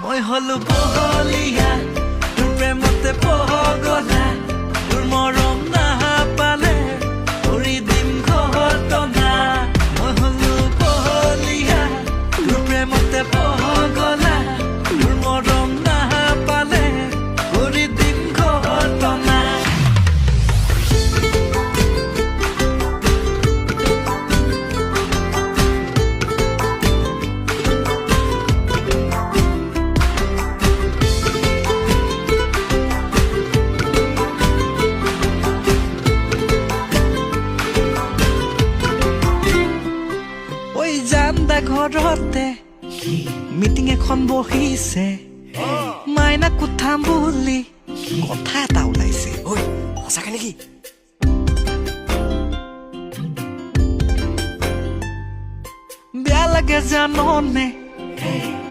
মই হলো বহলীয়া তোৰ প্ৰেমতে পগলা তোৰ মৰম নাপালে কৰি দিম ঘটনা মই হলো বহলীয়া তোৰ প্ৰেমতে পগলা তোৰ মৰম নাপালে কৰি দিম ঘটনা জানদা ঘৰতে মিটিং এখন বহিছে মাইনা কোঠাম বুলি কথা এটা ওলাইছে ঐ সঁচাকে নেকি বেয়া লাগে জাননে